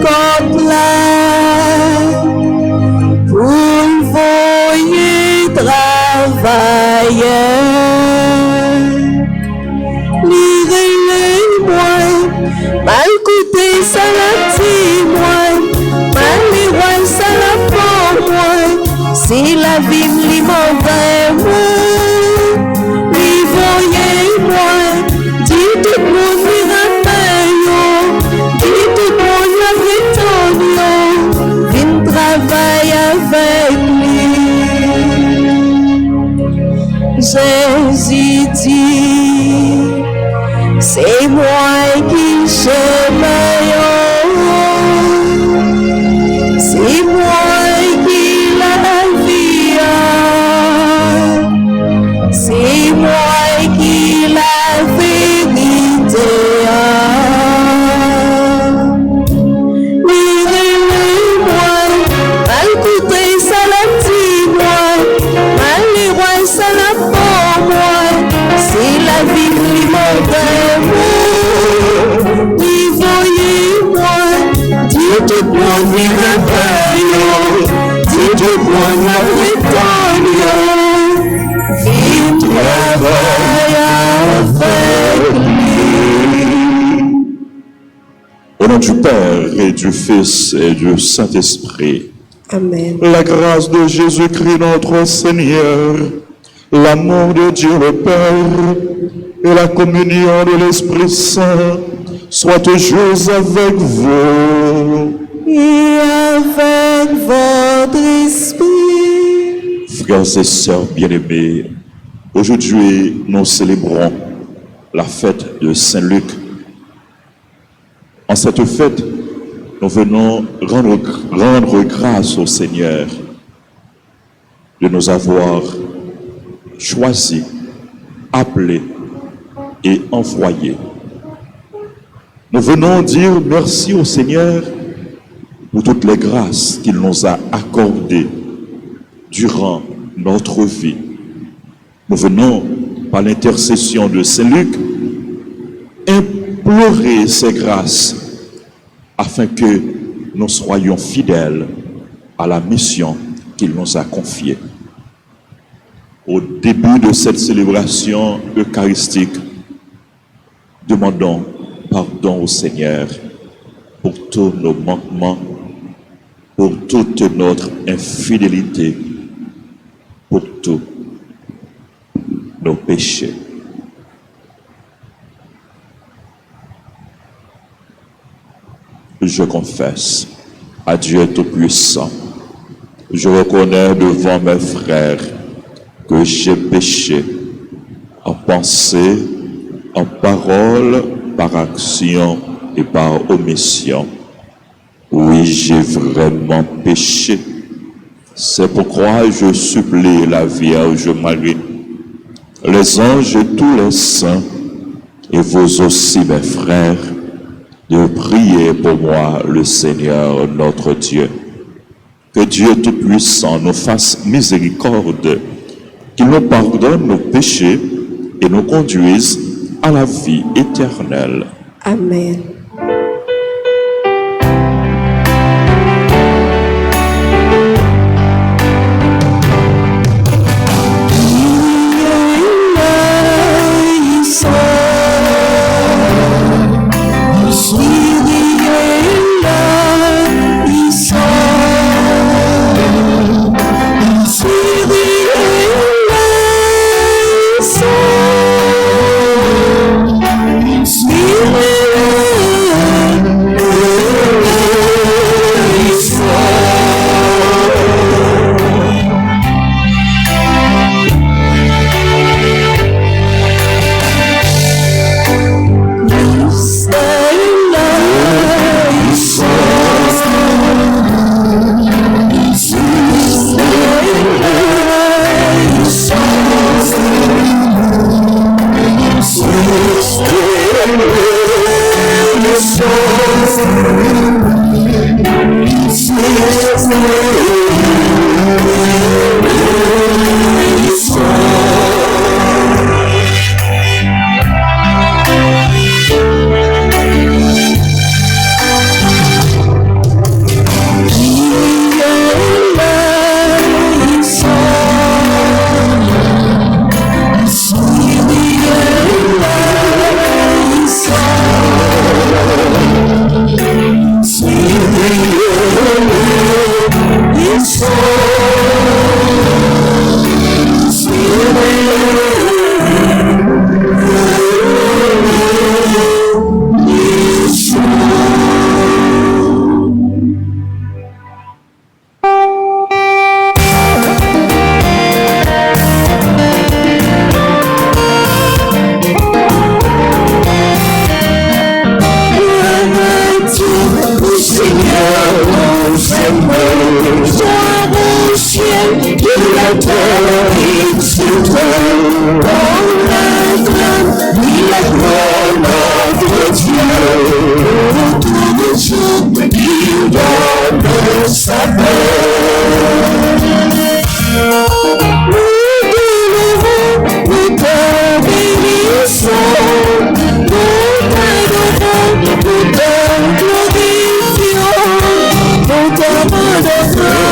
compte là pour voyer travailler. Lirez-les-moi, mal coûté ça la petit moi, mal les rois ça la pour moi, si la vie m'y m'envers moi, li voyez-moi, dis tout le monde m'y rappelle, dis tout le monde m'y retourne, viens travailler avec lui. Jésus dit, c'est moi qui j'aime, c'est moi qui la vie, c'est moi qui la vérité. Lirez-le-moi, mal coûté ça la petit moi, mal les rois ça la pour moi, c'est la vie qui m'envers moi. Ni voyez-moi, dis tout le monde m'y rappelle, dis tout le monde m'y retourne, viens travailler avec lui. Au nom du Père et du Fils et du Saint-Esprit. Amen. La grâce de Jésus-Christ notre Seigneur, l'amour de Dieu le Père et la communion de l'Esprit Saint soient toujours avec vous. Et avec votre esprit. Frères et sœurs bien-aimés, aujourd'hui nous célébrons la fête de Saint-Luc. En cette fête, nous venons rendre grâce au Seigneur de nous avoir choisis, appelés et envoyés. Nous venons dire merci au Seigneur pour toutes les grâces qu'il nous a accordées durant notre vie. Nous venons, par l'intercession de Saint-Luc, implorer ces grâces afin que nous soyons fidèles à la mission qu'il nous a confiée. Au début de cette célébration eucharistique, demandons pardon au Seigneur pour tous nos manquements, pour toute notre infidélité, pour tous nos péchés. Je confesse à Dieu Tout-Puissant, je reconnais devant mes frères que j'ai péché en pensée, en parole, par action et par omission. Oui, j'ai vraiment péché. C'est pourquoi je supplie la Vierge Marie, les anges et tous les saints, et vous aussi mes frères, de prier pour moi le Seigneur notre Dieu. Que Dieu Tout-Puissant nous fasse miséricorde, qu'il nous pardonne nos péchés et nous conduise à la vie éternelle. Amen. pour tous les jours, il donne sa paix. Nous délivrons, nous te bénissons, nous t'adorons, nous te glorifions, nous t'aimons de grâce.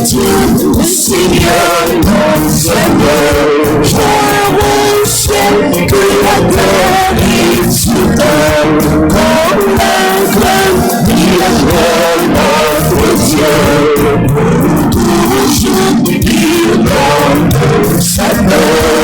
Dieu, Seigneur, mon Seigneur, joie au ciel, que la terre exulte, comme la grande miracle, notre Dieu, pour toujours, il donne sa paix.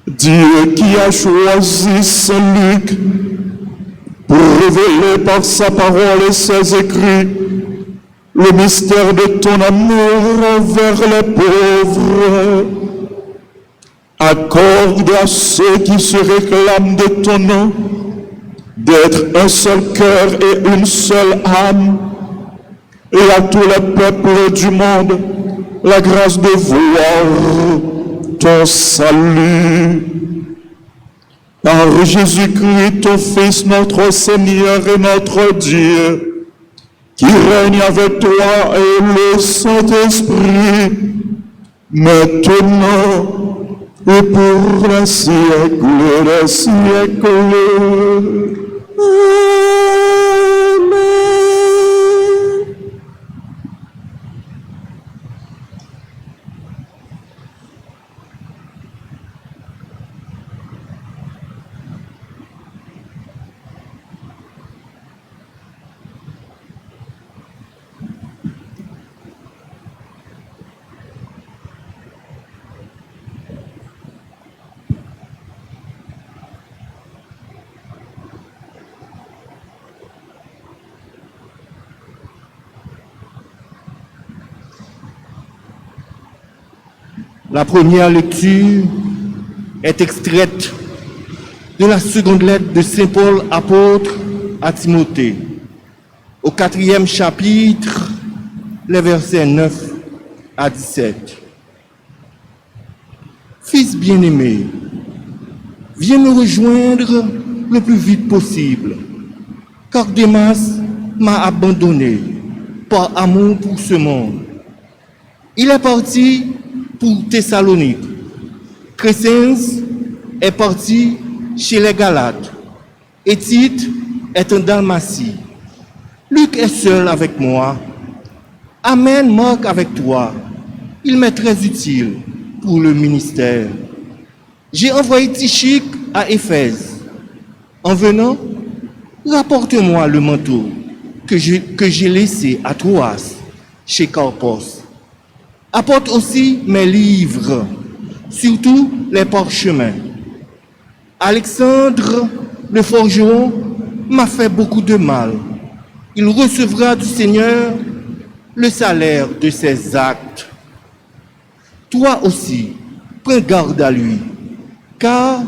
Dieu qui a choisi Saint-Luc pour révéler par sa parole et ses écrits le mystère de ton amour envers les pauvres. Accorde à ceux qui se réclament de ton nom d'être un seul cœur et une seule âme, et à tous les peuples du monde la grâce de voir ton salut. Par Jésus-Christ, ton Fils, notre Seigneur et notre Dieu, qui règne avec toi et le Saint-Esprit, maintenant et pour les siècles des siècles. Amen. La première lecture est extraite de la seconde lettre de Saint Paul apôtre à Timothée, au 4e chapitre, les versets 9 à 17. Fils bien-aimé, viens me rejoindre le plus vite possible, car Démas m'a abandonné par amour pour ce monde. Il est parti pour Thessalonique. Crescens est parti chez les Galates. Et Tite est en Dalmatie. Luc est seul avec moi. Amène Marc avec toi. Il m'est très utile pour le ministère. J'ai envoyé Tychik à Éphèse. En venant, rapporte-moi le manteau que j'ai laissé à Troas, chez Carpos. Apporte aussi mes livres, surtout les parchemins. Alexandre, le forgeron, m'a fait beaucoup de mal. Il recevra du Seigneur le salaire de ses actes. Toi aussi, prends garde à lui, car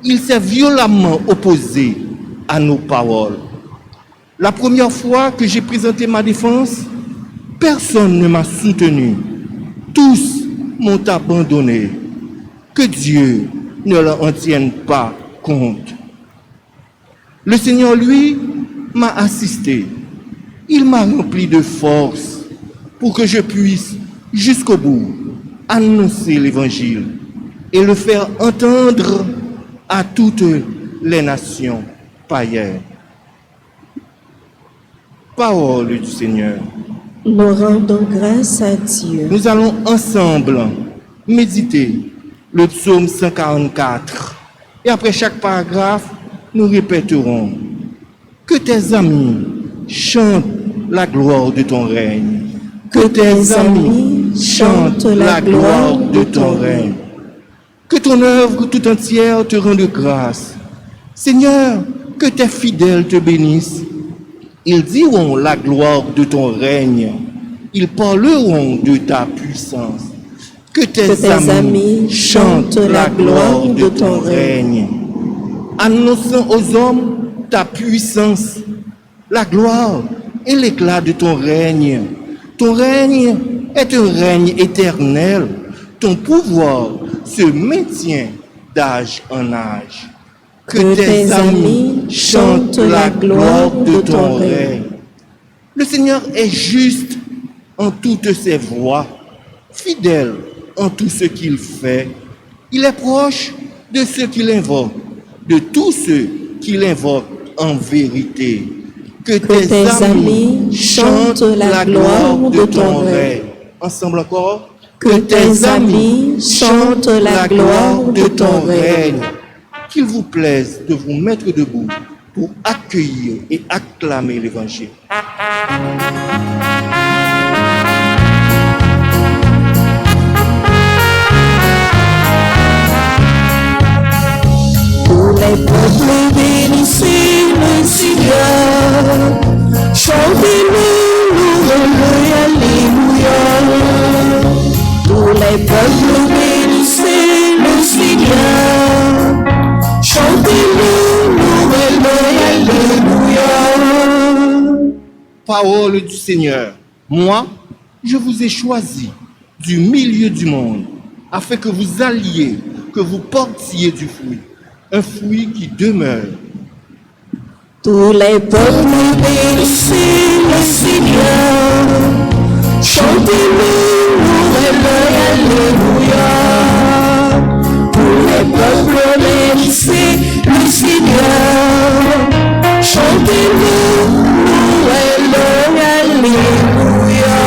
il s'est violemment opposé à nos paroles. La première fois que j'ai présenté ma défense, personne ne m'a soutenu. Tous m'ont abandonné. Que Dieu ne leur en tienne pas compte. Le Seigneur, lui, m'a assisté. Il m'a rempli de force pour que je puisse, jusqu'au bout, annoncer l'Évangile et le faire entendre à toutes les nations païennes. Parole du Seigneur. Nous rendons grâce à Dieu. Nous allons ensemble méditer le psaume 144. Et après chaque paragraphe, nous répéterons que tes amis chantent la gloire de ton règne. Que tes amis chantent la gloire de ton règne. Que ton œuvre tout entière te rende grâce. Seigneur, que tes fidèles te bénissent. Ils diront la gloire de ton règne. Ils parleront de ta puissance. Que tes amis chantent la gloire de ton règne. Annonçant aux hommes ta puissance, la gloire et l'éclat de ton règne. Ton règne est un règne éternel. Ton pouvoir se maintient d'âge en âge. Que tes amis chantent la gloire de ton règne. Le Seigneur est juste en toutes ses voies, fidèle en tout ce qu'il fait. Il est proche de ceux qui l'invoquent, de tous ceux qui l'invoquent en vérité. Que tes amis chantent la gloire de ton règne. Ensemble encore. Que tes amis chantent la gloire de ton règne. Qu'il vous plaise de vous mettre debout pour accueillir et acclamer l'Évangile. Tous les peuples bénissez le Seigneur. Chantez-le, louez-le, alléluia. Tous les peuples bénissez le Seigneur. Chantez-le, louez-le, alléluia. Parole du Seigneur. Moi, je vous ai choisi du milieu du monde, afin que vous alliez, que vous portiez du fruit, un fruit qui demeure. Tous les peuples bénissez le Seigneur. Chantez-le, louez-le, alléluia. Tous les peuples bénissez le Seigneur. Chantez-le, louez-le, alléluia.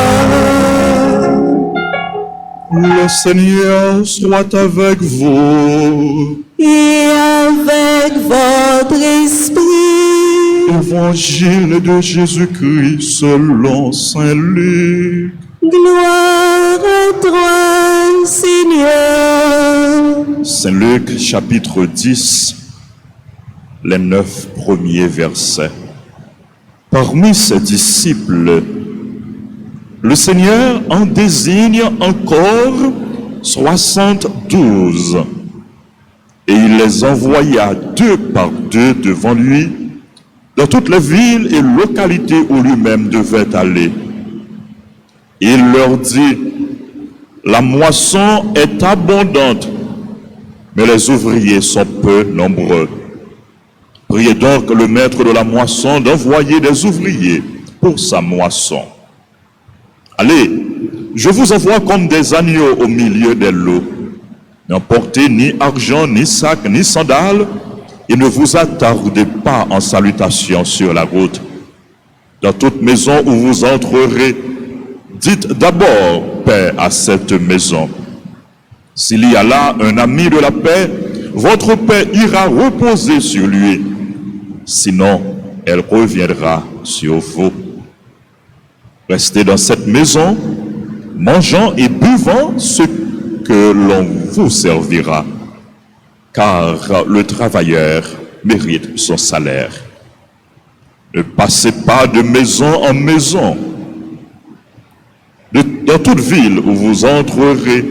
Le Seigneur soit avec vous. Et avec votre esprit. Évangile de Jésus-Christ selon saint Luc. Gloire à toi, Seigneur. Saint Luc, chapitre 10, les 9 premiers versets. Parmi ses disciples, le Seigneur en désigne encore 72, et il les envoya 2 par 2 devant lui dans toutes les villes et localités où lui-même devait aller. Il leur dit: la moisson est abondante, mais les ouvriers sont peu nombreux. Priez donc le maître de la moisson d'envoyer des ouvriers pour sa moisson. Allez, je vous envoie comme des agneaux au milieu des lots. N'emportez ni argent, ni sac, ni sandales, et ne vous attardez pas en salutation sur la route. Dans toute maison où vous entrerez, dites d'abord paix à cette maison. S'il y a là un ami de la paix, votre paix ira reposer sur lui. Sinon, elle reviendra sur vous. Restez dans cette maison, mangeant et buvant ce que l'on vous servira, car le travailleur mérite son salaire. Ne passez pas de maison en maison. Dans toute ville où vous entrerez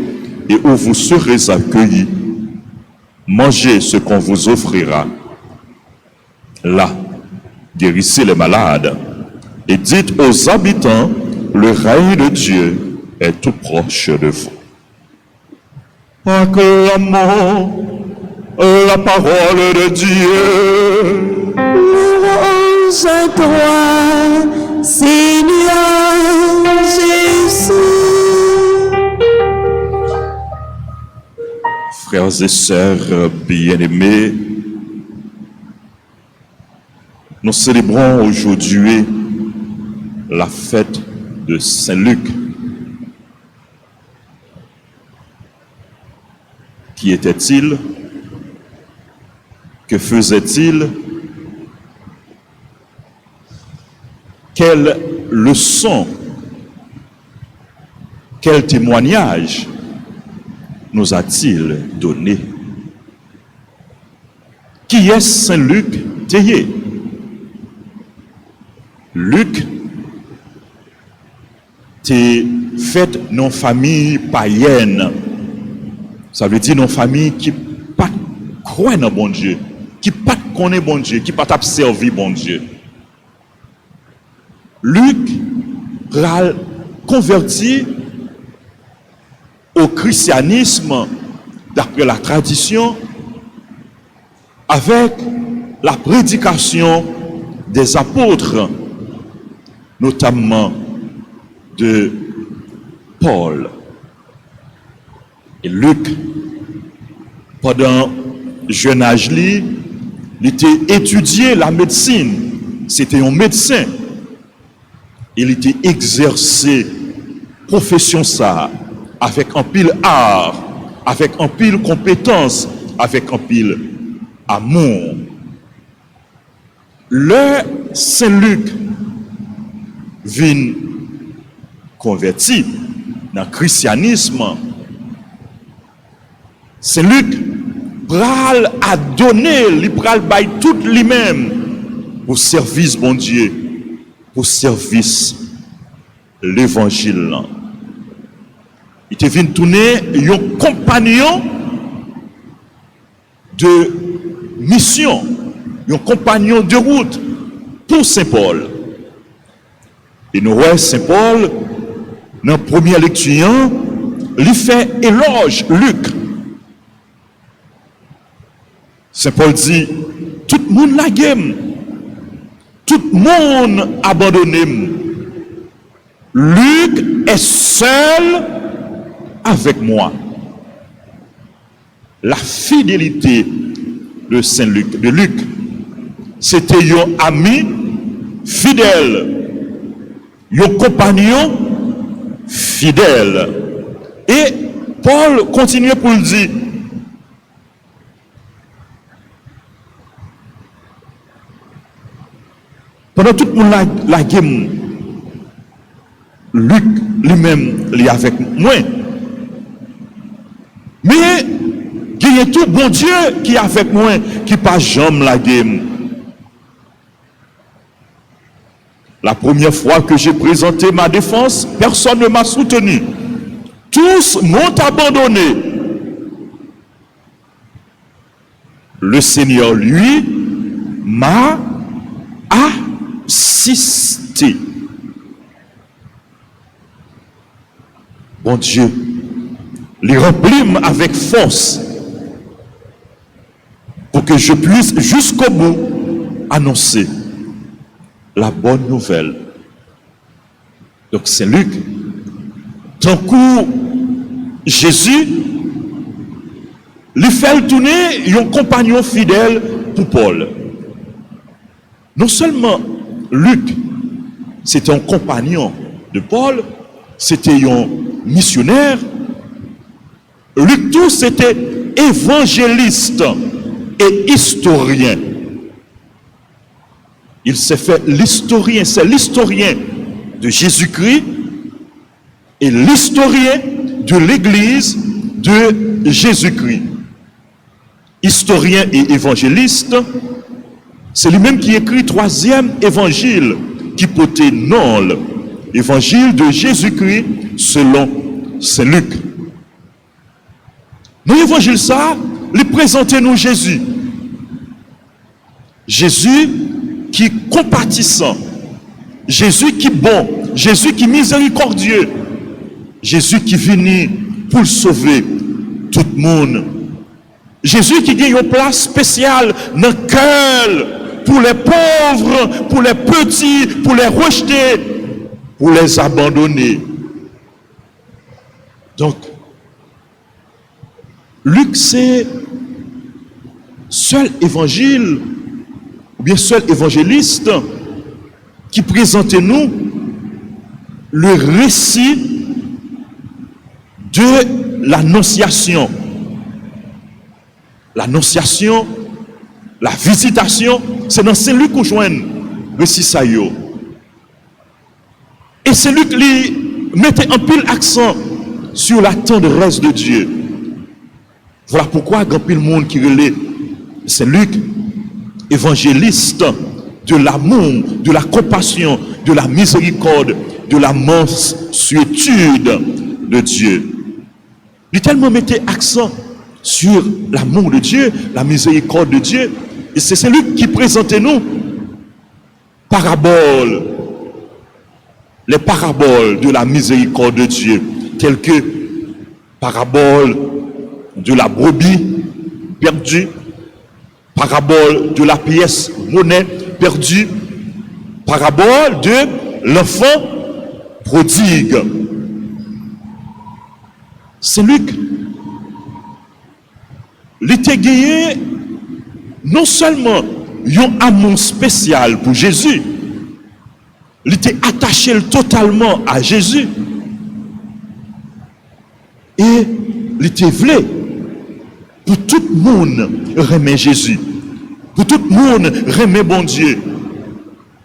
et où vous serez accueillis, mangez ce qu'on vous offrira. Là, guérissez les malades et dites aux habitants, le règne de Dieu est tout proche de vous. Acclamons la parole de Dieu. Louange à toi, Seigneur Jésus. Frères et sœurs bien-aimés, nous célébrons aujourd'hui la fête de Saint-Luc. Qui était-il? Que faisait-il? Quelle leçon, quel témoignage nous a-t-il donné? Qui est Saint-Luc Théier? Luc t'es fait non famille païenne. Ça veut dire non famille qui pas croit dans bon Dieu, qui pas connaît bon Dieu, qui pas observer bon Dieu. Luc l'a converti au christianisme d'après la tradition avec la prédication des apôtres, notamment de Paul. Et Luc, pendant jeune âge, il était étudié la médecine. C'était un médecin. Il était exercé profession ça avec un pile art, avec un pile compétence, avec un pile amour. Le Saint-Luc vient converti dans le christianisme. Saint-Luc pral a donné, il pral bail tout lui-même pour service bon Dieu, pour service l'évangile. Il était venu tourner un compagnon de mission, un compagnon de route pour Saint-Paul. Et nous voyons Saint-Paul, dans la première lecture, il fait éloge Luc. Saint-Paul dit, tout le monde la game, tout le monde abandonné. Luc est seul avec moi. La fidélité de Saint-Luc, de Luc, c'était un ami fidèle, un compagnon fidèle. Et Paul continue pour le dire. Pendant tout le monde la game, Luc lui-même est avec moi. Mais il y a tout bon Dieu qui est avec moi, qui pas jamais la game. La première fois que j'ai présenté ma défense, personne ne m'a soutenu. Tous m'ont abandonné. Le Seigneur, lui, m'a assisté. Bon Dieu, les remplit avec force pour que je puisse jusqu'au bout annoncer la bonne nouvelle. Donc c'est Luc. Tant que Jésus lui fait tourner un compagnon fidèle pour Paul. Non seulement Luc, c'était un compagnon de Paul, c'était un missionnaire. Luc tout, c'était évangéliste et historien. Il s'est fait l'historien, c'est l'historien de Jésus-Christ et l'historien de l'Église de Jésus-Christ. Historien et évangéliste, c'est lui-même qui écrit 3e évangile qui portait nom, évangile de Jésus-Christ selon Saint Luc. Dans l'évangile ça, il présente nous Jésus. Jésus qui est compatissant, Jésus qui est bon, Jésus qui est miséricordieux, Jésus qui vient pour sauver tout le monde. Jésus qui gagne une place spéciale dans le cœur pour les pauvres, pour les petits, pour les rejeter, pour les abandonner. Donc, Luc, c'est seul évangile, ou bien seul évangéliste, qui présente nous le récit de l'annonciation. L'annonciation, la visitation, c'est dans Saint-Luc qu'on joint le récit ça. Et Saint-Luc lui mettait un pile accent sur la tendresse de Dieu. Voilà pourquoi il y a un pile monde qui relève Saint-Luc, évangéliste de l'amour, de la compassion, de la miséricorde, de la mansuétude de Dieu. Il tellement mettait accent sur l'amour de Dieu, la miséricorde de Dieu. Et c'est celui qui présentait nous paraboles, les paraboles de la miséricorde de Dieu, telles que parabole de la brebis perdue, parabole de la pièce monnaie perdue, parabole de l'enfant prodigue. C'est Luc. Il était gagné non seulement un amour spécial pour Jésus, il était attaché totalement à Jésus. Et il était vrai pour tout le monde aimer Jésus, pour tout le monde aimer bon Dieu.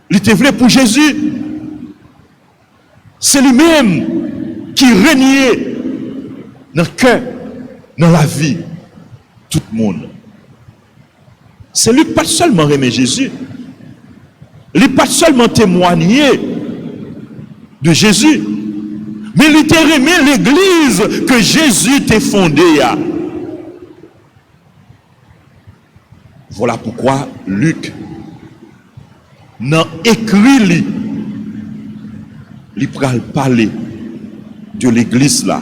Il était vrai pour Jésus. C'est lui-même qui régnait dans le cœur, dans la vie. Tout le monde. C'est lui pas seulement aimer Jésus, il pas seulement témoigné de Jésus, mais il t'a aimé l'église que Jésus t'a fondée. Voilà pourquoi Luc n'a écrit il pral parler de l'église là.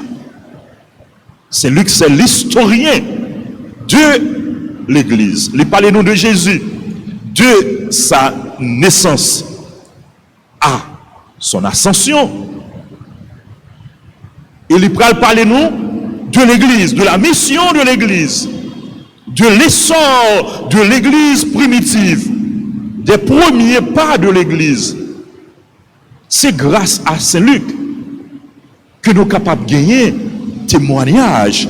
C'est Luc, c'est l'historien de l'église. Il parle nous de Jésus, de sa naissance à son ascension. Et il parle nous de l'église, de la mission de l'église, de l'essor de l'église primitive, des premiers pas de l'église. C'est grâce à Saint Luc que nous sommes capables de gagner témoignage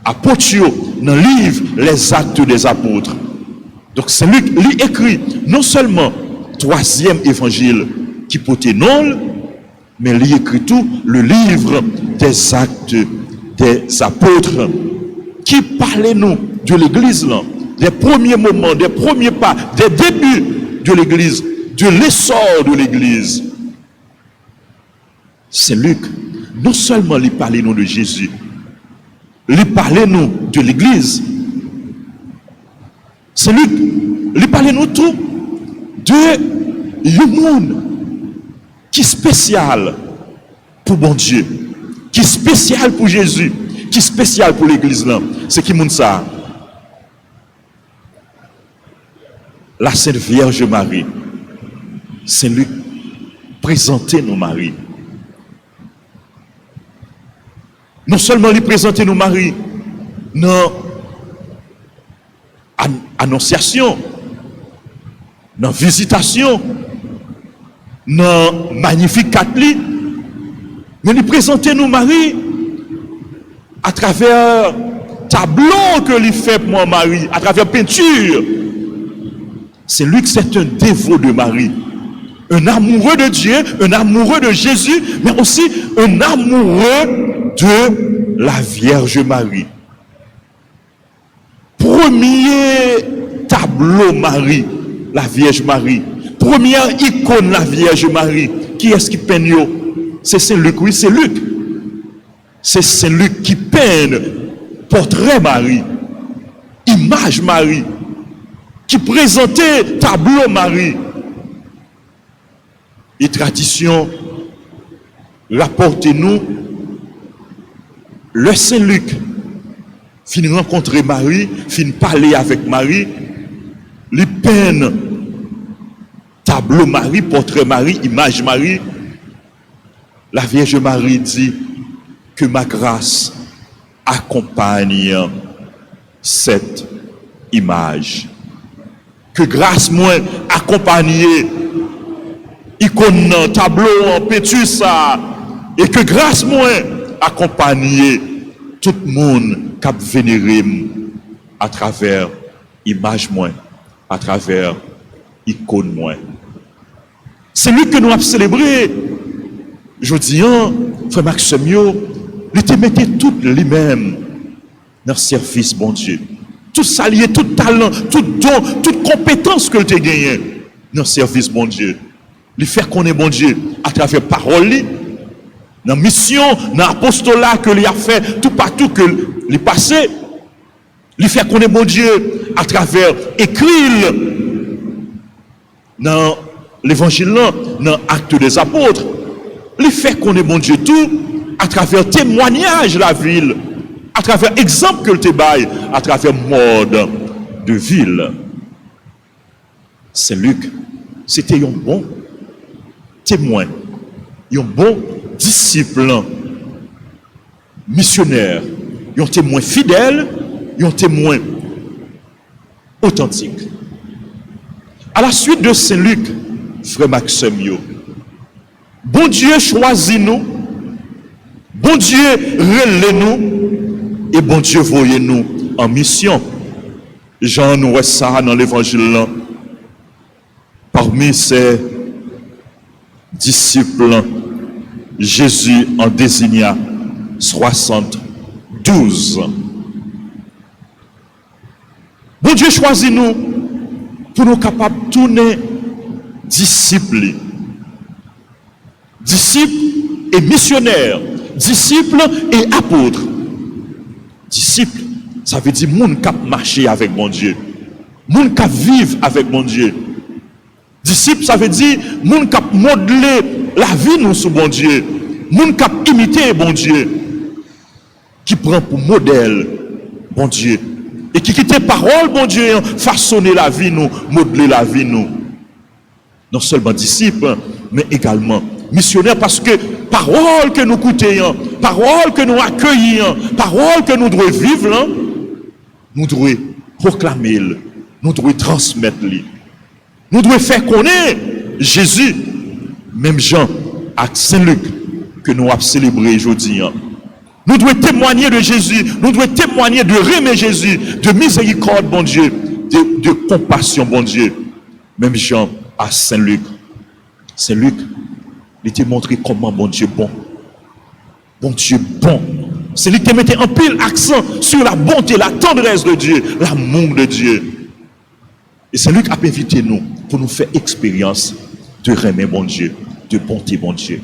apôtres dans le livre Les Actes des Apôtres. Donc Saint Luc lui écrit non seulement 3e évangile qui portait nom, mais il écrit tout le livre des Actes des Apôtres qui parlait nous de l'église là, des premiers moments, des premiers pas, des débuts de l'église, de l'essor de l'église. Saint Luc non seulement il parlait nous de Jésus, il parlait nous de l'église. C'est lui, il parlait nous tout de un monde qui est spécial pour bon Dieu, qui est spécial pour Jésus, qui est spécial pour l'église là. C'est qui monde ça? La Sainte Vierge Marie. C'est lui présenter nos maris. Non seulement lui présenter nos maris dans annonciation, dans visitation, dans magnificat, Mais il présente nous Marie à travers tableau que lui fait pour moi Marie, à travers peinture. C'est lui qui c'est un dévot de Marie, un amoureux de Dieu, un amoureux de Jésus, mais aussi un amoureux de la Vierge Marie. Premier tableau Marie, la Vierge Marie. Première icône la Vierge Marie. Qui est-ce qui peint? C'est Saint-Luc, oui, c'est Luc. C'est Saint-Luc qui peint portrait Marie, image Marie, qui présentait tableau Marie. Et tradition rapportez-nous le Saint-Luc fin rencontrer Marie, fin parler avec Marie, les peine tableau Marie, portrait Marie, image Marie. La Vierge Marie dit que ma grâce accompagne cette image. Que grâce moi accompagne icône, tableau, peinture ça, et que grâce moi accompagne tout le monde qui a vénéré à travers image moi, à travers icône moi. C'est lui que nous avons célébré. Je dis, frère Maxime, il te mettait tout lui-même dans le service, bon Dieu. Tout salier, tout talent, tout don, toute compétence que tu as gagné dans le service, bon Dieu. Il fait qu'on est bon Dieu à travers parole, dans la mission, dans l'apostolat que il a fait, tout partout que il passé. Il fait qu'on est bon Dieu à travers écrit dans l'évangile, dans l'acte des apôtres. Il fait qu'on est bon Dieu tout à travers témoignage la ville, à travers exemple que le tébaille, à travers mode de ville. Saint Luc, c'était un bon témoin, un bon disciple, missionnaire, un témoin fidèle, un témoin authentique. À la suite de Saint Luc, frère Maxime, bon Dieu choisit nous, bon Dieu relève nous, et bon Dieu voyez nous en mission. Jean nous voit ça dans l'évangile. Parmi ses disciples, Jésus en désigna 72. Bon Dieu choisit nous pour nous capables de tourner disciples. Disciples et missionnaires, disciples et apôtres. Disciples, ça veut dire moun qui marcher avec mon Dieu, moun qui vivre avec mon Dieu. Disciples, ça veut dire moun qui modeler la vie nous sous bon Dieu, moun qui imiter bon Dieu, qui prend pour modèle bon Dieu et qui quitte parole bon Dieu, façonner la vie nous, modeler la vie nous. Non seulement disciples, mais également missionnaires, parce que parole que nous écoutons, parole que nous accueillons, parole que nous devons vivre, nous devons proclamer, nous devons transmettre, nous devons faire connaître Jésus, même Jean à Saint-Luc que nous avons célébré aujourd'hui. Nous devons témoigner de Jésus, nous devons témoigner de remet Jésus, de miséricorde, bon Dieu, de compassion, bon Dieu. Même Jean à Saint-Luc. Saint-Luc, il t'a montré comment bon Dieu bon. Bon Dieu bon. C'est lui qui mettait un pile accent sur la bonté, la tendresse de Dieu, l'amour de Dieu. Et c'est lui qui a invité nous pour nous faire expérience de remet bon Dieu, de bonté bon Dieu.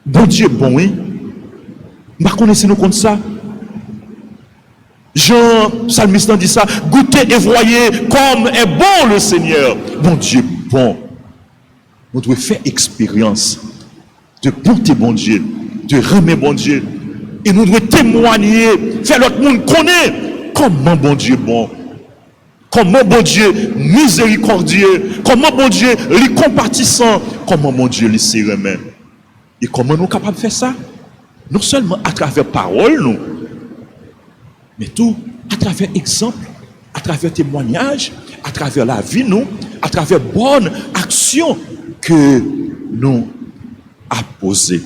Bon Dieu bon, oui. Vous connaissez nous comme ça? Jean, psalmiste dit ça, goûtez et voyez comme est bon le Seigneur. Bon Dieu bon. Nous devons faire expérience de bonté bon Dieu, de remet bon Dieu. Et nous devons témoigner, faire l'autre monde connaître comment bon Dieu bon. Comment bon Dieu miséricordieux, comment bon Dieu les compatissant, comment bon Dieu les remet. Et comment nous sommes capables de faire ça? Non seulement à travers parole, nous, mais tout à travers exemple, à travers témoignage, à travers la vie, nous, à travers bonnes actions que nous avons posées.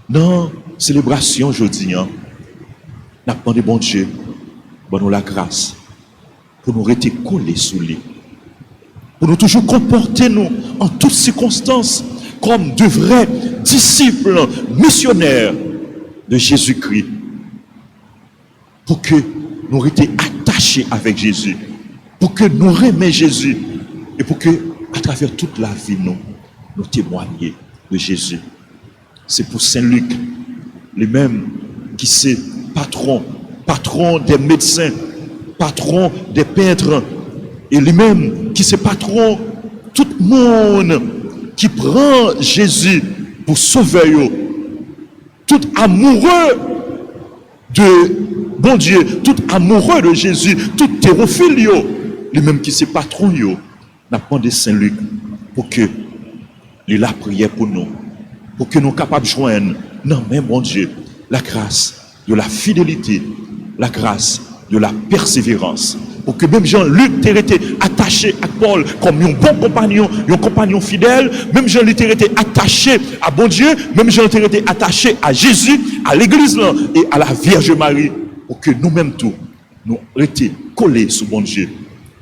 Dans la célébration aujourd'hui, nous avons demandé bon Dieu, bon nous la grâce, pour nous rester collés sous lui. Pour nous toujours comporter nous en toutes circonstances comme de vrais disciples missionnaires de Jésus-Christ. Pour que nous restions attachés avec Jésus. Pour que nous aimions Jésus. Et pour que, à travers toute la vie, nous témoignions de Jésus. C'est pour Saint Luc, lui-même, qui c'est patron des médecins, patron des peintres, et lui-même qui c'est patron tout le monde qui prend Jésus pour sauver eux. Tout amoureux de bon Dieu, tout amoureux de Jésus, tout thérophile, lui-même qui c'est patron, n'a pas de Saint Luc pour que il la prière pour nous, pour que nous soyons capables de joindre, non mais mon Dieu, la grâce de la fidélité, la grâce de la persévérance. Pour que même Jean-Luc ait été attaché à Paul comme un bon compagnon, un compagnon fidèle, même Jean-Luc ait été attaché à bon Dieu, même Jean-Luc ait été attaché à Jésus, à l'église là, et à la Vierge Marie, pour que nous-mêmes tous, nous étions collés sur bon Dieu,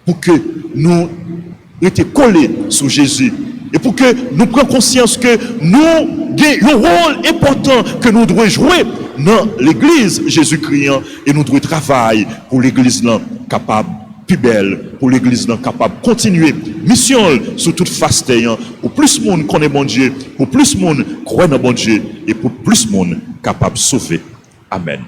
pour que nous étions collés sur Jésus, et pour que nous prenions conscience que nous avons un rôle important que nous devons jouer dans l'église Jésus-Christ, et nous devons travailler pour l'église là, capable plus belle, pour l'église là, capable de continuer mission sur toute face terre, pour plus de monde connaît bon Dieu, pour plus de monde croit dans bon Dieu, et pour plus de monde capable de sauver. Amen.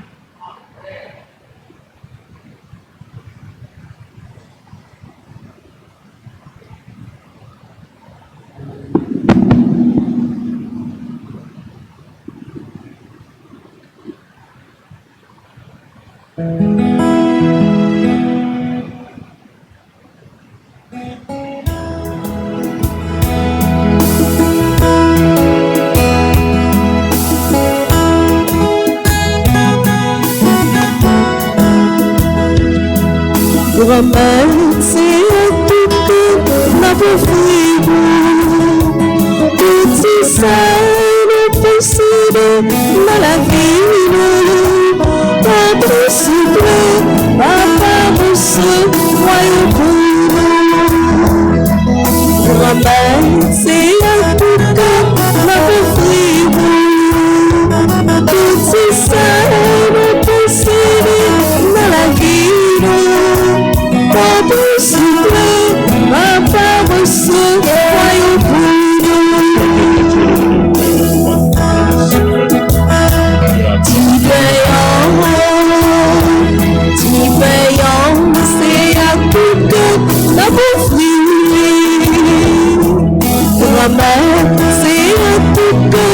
Grand-mère, c'est tout que n'a pas fait. Tout ça est possible dans la vie. Pas possible, papa, monsieur, voyons pour nous. Grand-mère, c'est tout que n'a pas fait. Tout ça est possible dans la vie. Pas possible, papa, monsieur, voyons pour nous. Ti payons, c'est à tout que n'a pas fui. Grand-mère, c'est à tout que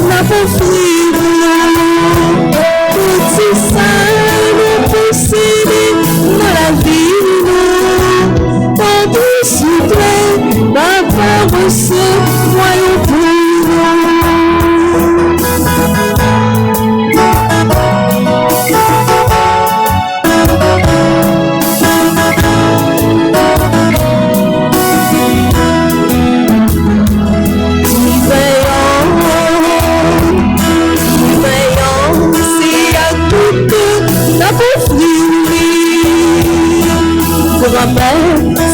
n'a pas fui. Tout ça est possible dans la vie. S'il te plaît, papa, monsieur, voyons pour c'est à tout que n'a pas fini. Grand-mère,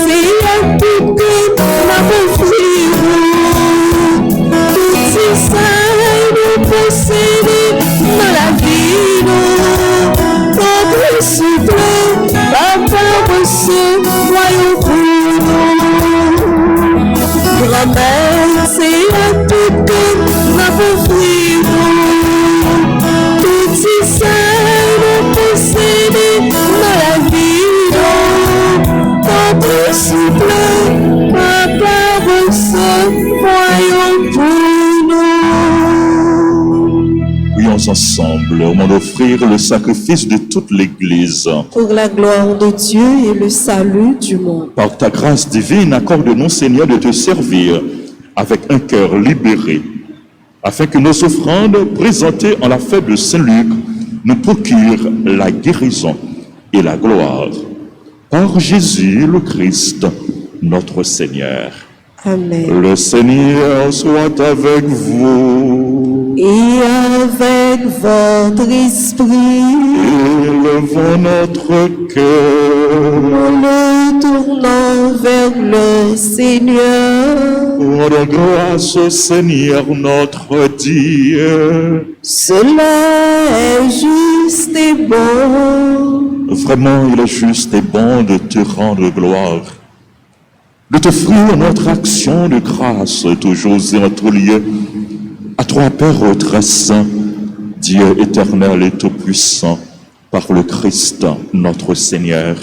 c'est à tout que n'a pas fini. Tout ça est possible dans la vie. Papa, s'il te plaît, papa, monsieur, voyons pour nous. Grand-mère, c'est à tout que n'a pas fini. Tout ça est possible dans la vie. Papa, s'il te plaît, papa, monsieur, voyons pour nous. Prions ensemble au moment d'offrir le sacrifice de toute l'Église. Pour la gloire de Dieu et le salut du monde. Par ta grâce divine, accorde-nous, Seigneur, de te servir avec un cœur libéré, afin que nos offrandes présentées en la fête de Saint-Luc nous procurent la guérison et la gloire. Par Jésus le Christ, notre Seigneur. Amen. Le Seigneur soit avec vous. et avec votre esprit, élevons notre cœur, nous le tournons vers le Seigneur. rendons grâce au Seigneur notre Dieu. Cela est juste et bon. Vraiment, il est juste et bon de te rendre gloire, de t'offrir notre action de grâce toujours et en tout lieu. À toi, Père très saint, Dieu éternel et tout-puissant, par le Christ, notre Seigneur.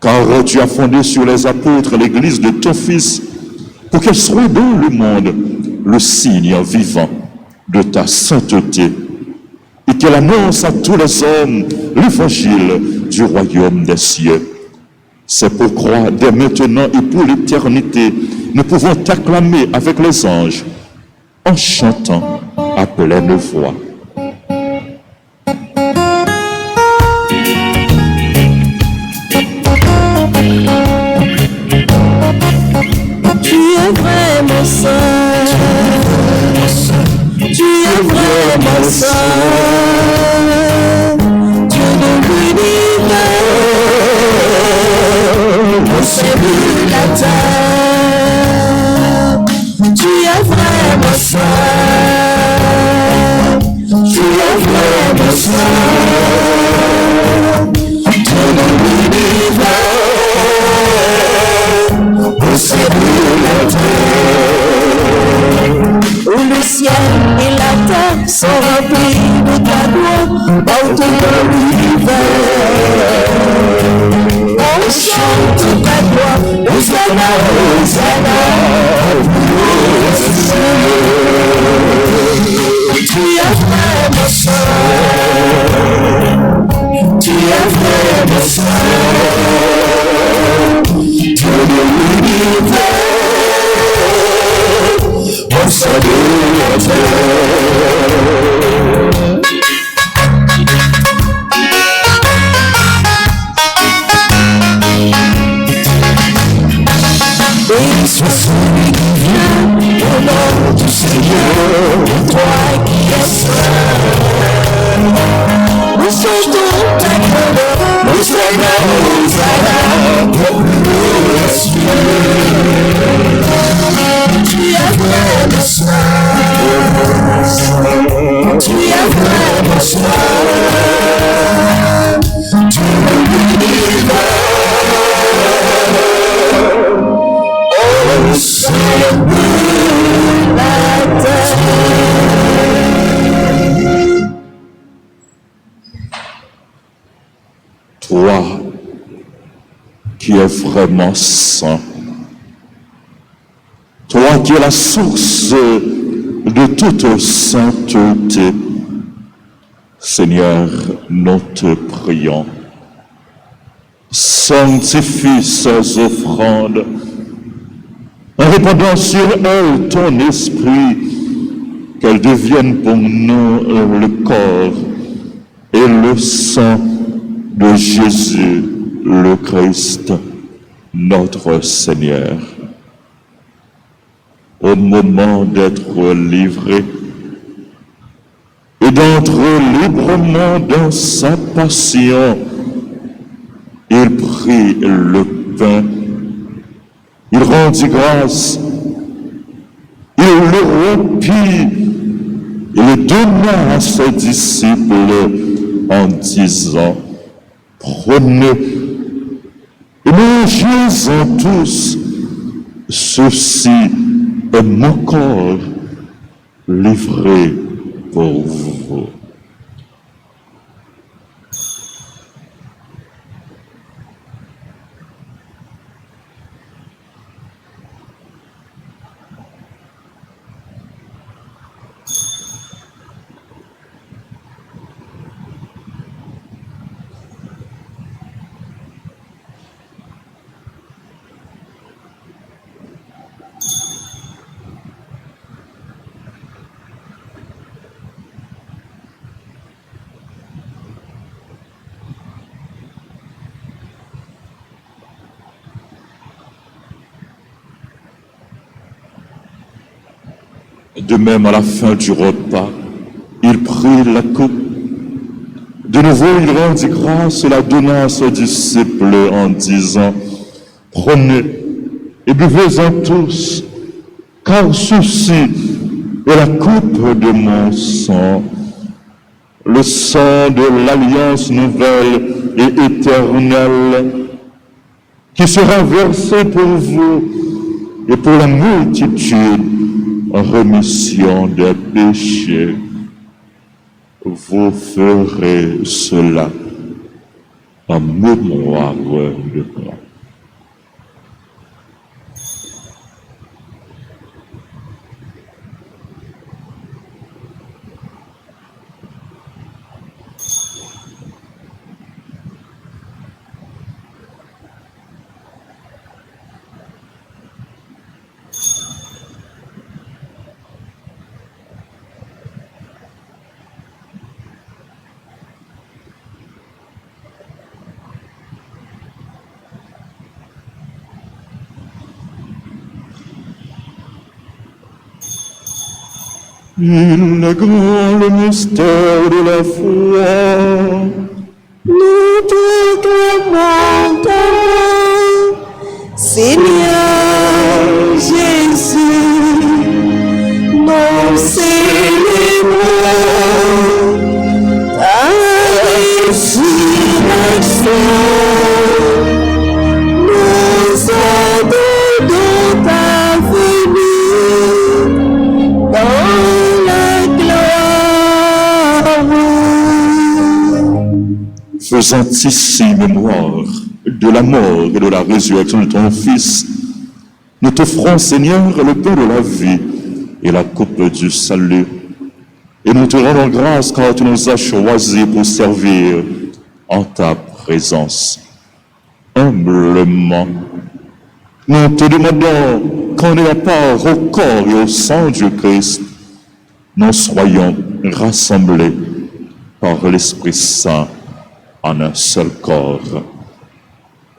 Car tu as fondé sur les apôtres l'Église de ton Fils, pour qu'elle soit dans le monde le signe vivant de ta sainteté, et qu'elle annonce à tous les hommes l'évangile du royaume des cieux. C'est pourquoi, dès maintenant et pour l'éternité, nous pouvons t'acclamer avec les anges, en chantant à pleine voix. Tu es vraiment saint, tu es vraiment saint, Dieu de l'univers, au centre de la terre. Tu es vraiment saint, tu es vraiment saint, Dieu de l'univers, au centre de la terre. Où le ciel et la terre sont remplis de ta gloire, partout dans l'univers. On chante ta gloire, Hosanna, Hosanna, tu es vraiment saint, tu es vraiment saint, Dieu de l'univers. Béni soit celui qui vient au nom du Seigneur, toi qui es saint. Nous chantons ta gloire, Hosanna, Hosanna, pour les cieux. Tu es vraiment saint, tu es vraiment saint, tu es l'univers, au sein de la terre. Toi qui es vraiment saint, toi qui es la source de toute sainteté, Seigneur, nous te prions. Sanctifie ces offrandes, en répandant sur elles ton esprit, qu'elles deviennent pour nous le corps et le sang de Jésus, le Christ, notre Seigneur. Au moment d'être livré et d'entrer librement dans sa passion, il prit le pain, il rendit grâce, il le rompit et le donna à ses disciples en disant: prenez et mangez-en tous, ceci est mon corps livré pour vous. De même, à la fin du repas, il prit la coupe. De nouveau, il rendit grâce et la donna à ses disciples en disant, « Prenez et buvez-en tous, car ceci est la coupe de mon sang, le sang de l'alliance nouvelle et éternelle, qui sera versé pour vous et pour la multitude en rémission des péchés. Vous ferez cela en mémoire de moi. » Il est grand le mystère de la foi. Nous proclamons ta mort, Seigneur Jésus. Nous célébrons ta résurrection. Nous attendons ta venue dans la gloire. Faisant ici mémoire de la mort et de la résurrection de ton Fils, nous t'offrons, Seigneur, le pain de la vie et la coupe du salut. Et nous te rendons grâce car tu nous as choisis pour servir en ta présence. Humblement, nous te demandons qu'en ayant part au corps et au sang du Christ, nous soyons rassemblés par l'Esprit Saint en un seul corps.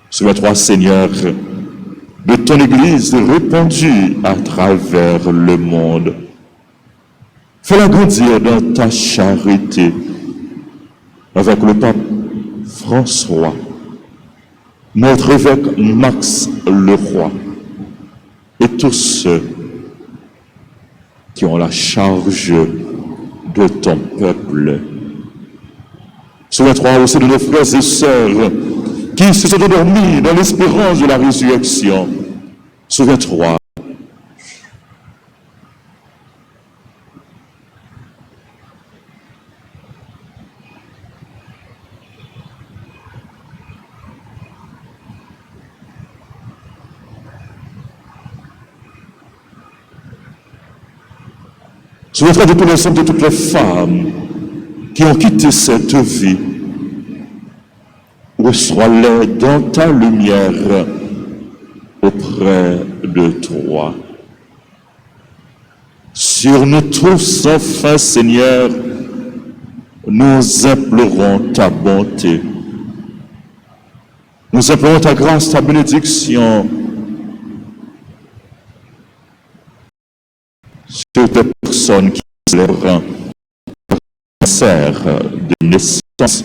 Souviens-toi, Seigneur, de ton Église répandue à travers le monde. Fais-la grandir dans ta charité avec le pape François, notre évêque Max Leroy et tous ceux qui ont la charge de ton peuple. Souviens-toi aussi de nos frères et sœurs qui se sont endormis dans l'espérance de la résurrection. Souviens-toi. Souviens-toi de tous les hommes, de toutes les femmes qui ont quitté cette vie. Reçois-les dans ta lumière auprès de toi. Sur nous tous, enfin, Seigneur, nous implorons ta bonté. Nous implorons ta grâce, ta bénédiction sur des personnes qui célèbrent un cancer de naissance,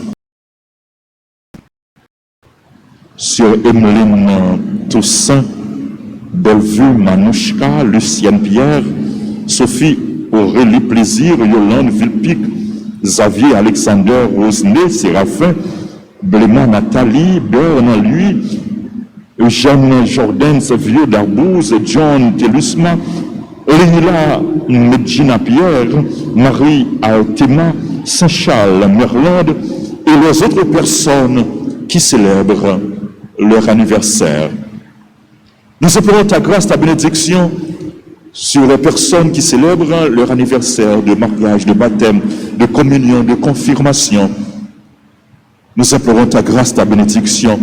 sur Emeline Toussaint, Bellevue Manouchka, Lucienne Pierre, Sophie Aurélie Plaisir, Yolande Vilpic, Xavier Alexander Rosné, Séraphin, Bléma Nathalie, Bernard Louis, Eugène Jordan Vieux d'Arbouze, John Telusma, Léla Medjina Pierre, Marie Altema, Saint-Charles Merlande et les autres personnes qui célèbrent leur anniversaire. Nous implorons ta grâce, ta bénédiction sur les personnes qui célèbrent leur anniversaire de mariage, de baptême, de communion, de confirmation. Nous implorons ta grâce, ta bénédiction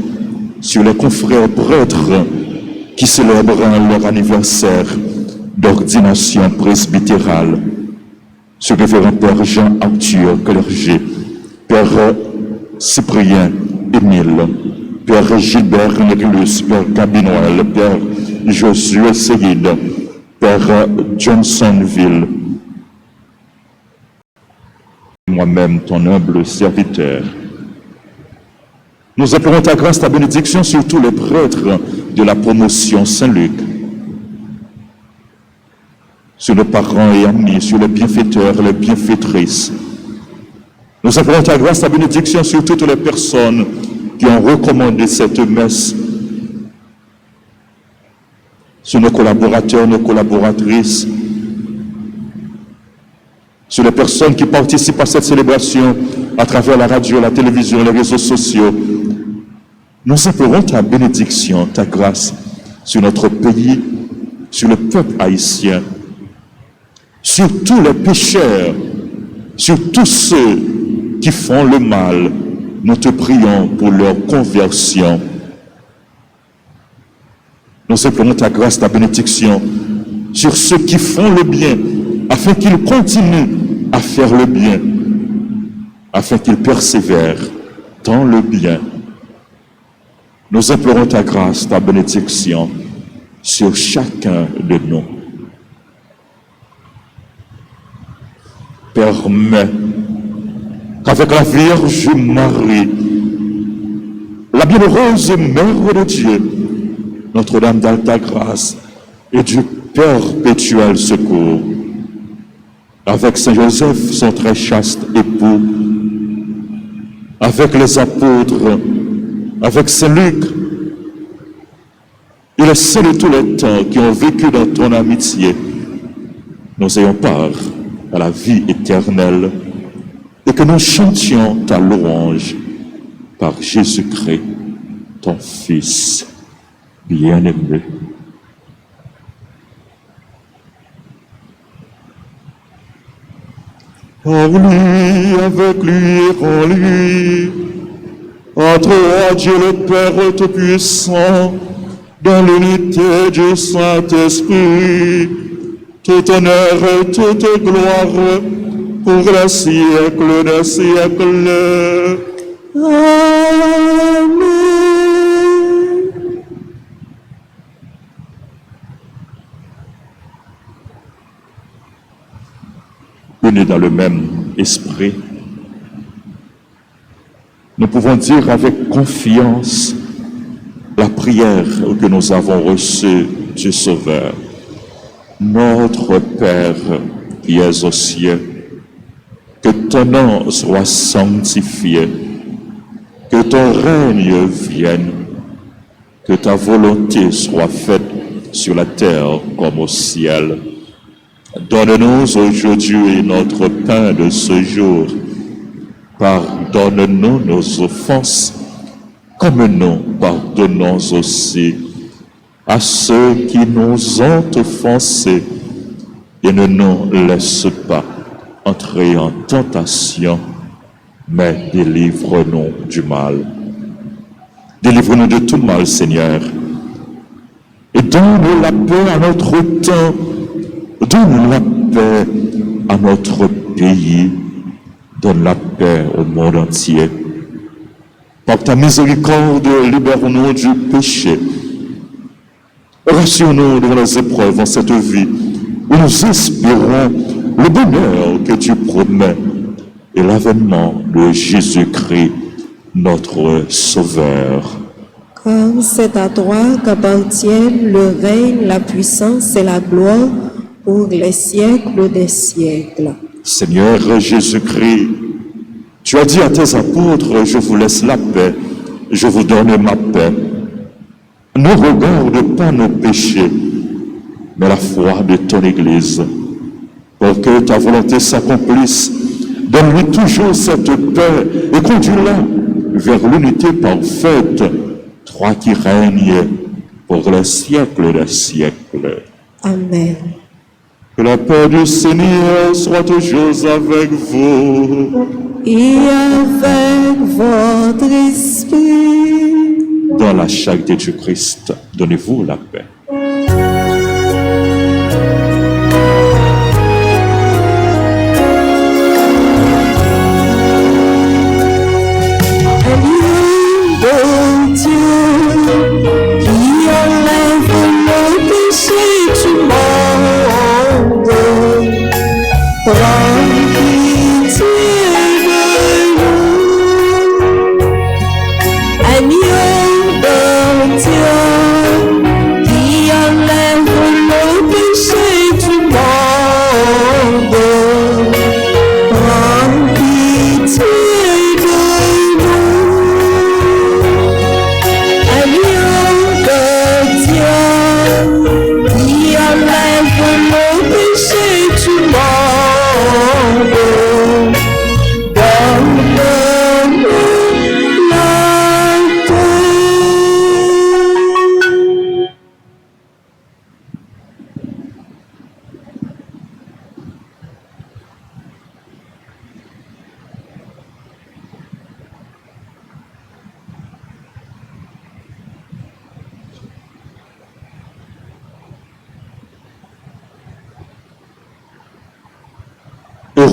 sur les confrères prêtres qui célèbrent leur anniversaire d'ordination presbytérale, sur le révérend Père Jean-Arthur Clergé, Père Cyprien Émile, Père Gilbert Négulus, Père Cabinoel, Père Josué Seyid, Père Johnsonville, moi-même, ton humble serviteur. Nous appelons ta grâce, ta bénédiction sur tous les prêtres de la promotion Saint-Luc, sur nos parents et amis, sur les bienfaiteurs, les bienfaitrices. Nous appelons ta grâce, ta bénédiction sur toutes les personnes qui ont recommandé cette messe, sur nos collaborateurs, nos collaboratrices, sur les personnes qui participent à cette célébration à travers la radio, la télévision, les réseaux sociaux. Nous implorons ta bénédiction, ta grâce sur notre pays, sur le peuple haïtien, sur tous les pécheurs, sur tous ceux qui font le mal. Nous te prions pour leur conversion. Nous implorons ta grâce, ta bénédiction sur ceux qui font le bien, afin qu'ils continuent à faire le bien, afin qu'ils persévèrent dans le bien. Nous implorons ta grâce, ta bénédiction sur chacun de nous. Permets qu'avec la Vierge Marie, la bienheureuse Mère de Dieu, Notre-Dame d'Alta Grâce et du perpétuel secours, avec Saint Joseph, son très chaste époux, avec les apôtres, avec Saint Luc, et les saints de tous les temps qui ont vécu dans ton amitié, nous ayons part à la vie éternelle et que nous chantions ta louange par Jésus-Christ, ton Fils bien-aimé. Par lui, avec lui et en lui, à toi, Dieu le Père Tout-Puissant, dans l'unité du Saint-Esprit, tout honneur et toute gloire pour les siècles des siècles. Amen. Unis dans le même esprit, nous pouvons dire avec confiance la prière que nous avons reçue du Sauveur. Notre Père qui es aux cieux, que ton nom soit sanctifié, que ton règne vienne, que ta volonté soit faite sur la terre comme au ciel. Donne-nous aujourd'hui notre pain de ce jour. Pardonne-nous nos offenses, comme nous pardonnons aussi à ceux qui nous ont offensés, et ne nous laisse pas entrer en tentation, mais délivre-nous du mal. Délivre-nous de tout mal, Seigneur, et donne la paix à notre temps, donne la paix à notre pays, donne la paix au monde entier. Par ta miséricorde, libère-nous du péché. Rassure-nous dans les épreuves en cette vie, où nous espérons le bonheur que tu promets et l'avènement de Jésus-Christ, notre Sauveur. Car c'est à toi qu'appartiennent le règne, la puissance et la gloire pour les siècles des siècles. Seigneur Jésus-Christ, tu as dit à tes apôtres, je vous laisse la paix, je vous donne ma paix. Ne regarde pas nos péchés, mais la foi de ton Église, pour que ta volonté s'accomplisse. Donne-lui toujours cette paix et conduis-la vers l'unité parfaite, toi qui règnes pour les siècles des siècles. Amen. Que la paix du Seigneur soit toujours avec vous. Et avec votre esprit. Dans la charité du Christ, donnez-vous la paix. De Dieu qui enlève le péché du monde, prends pitié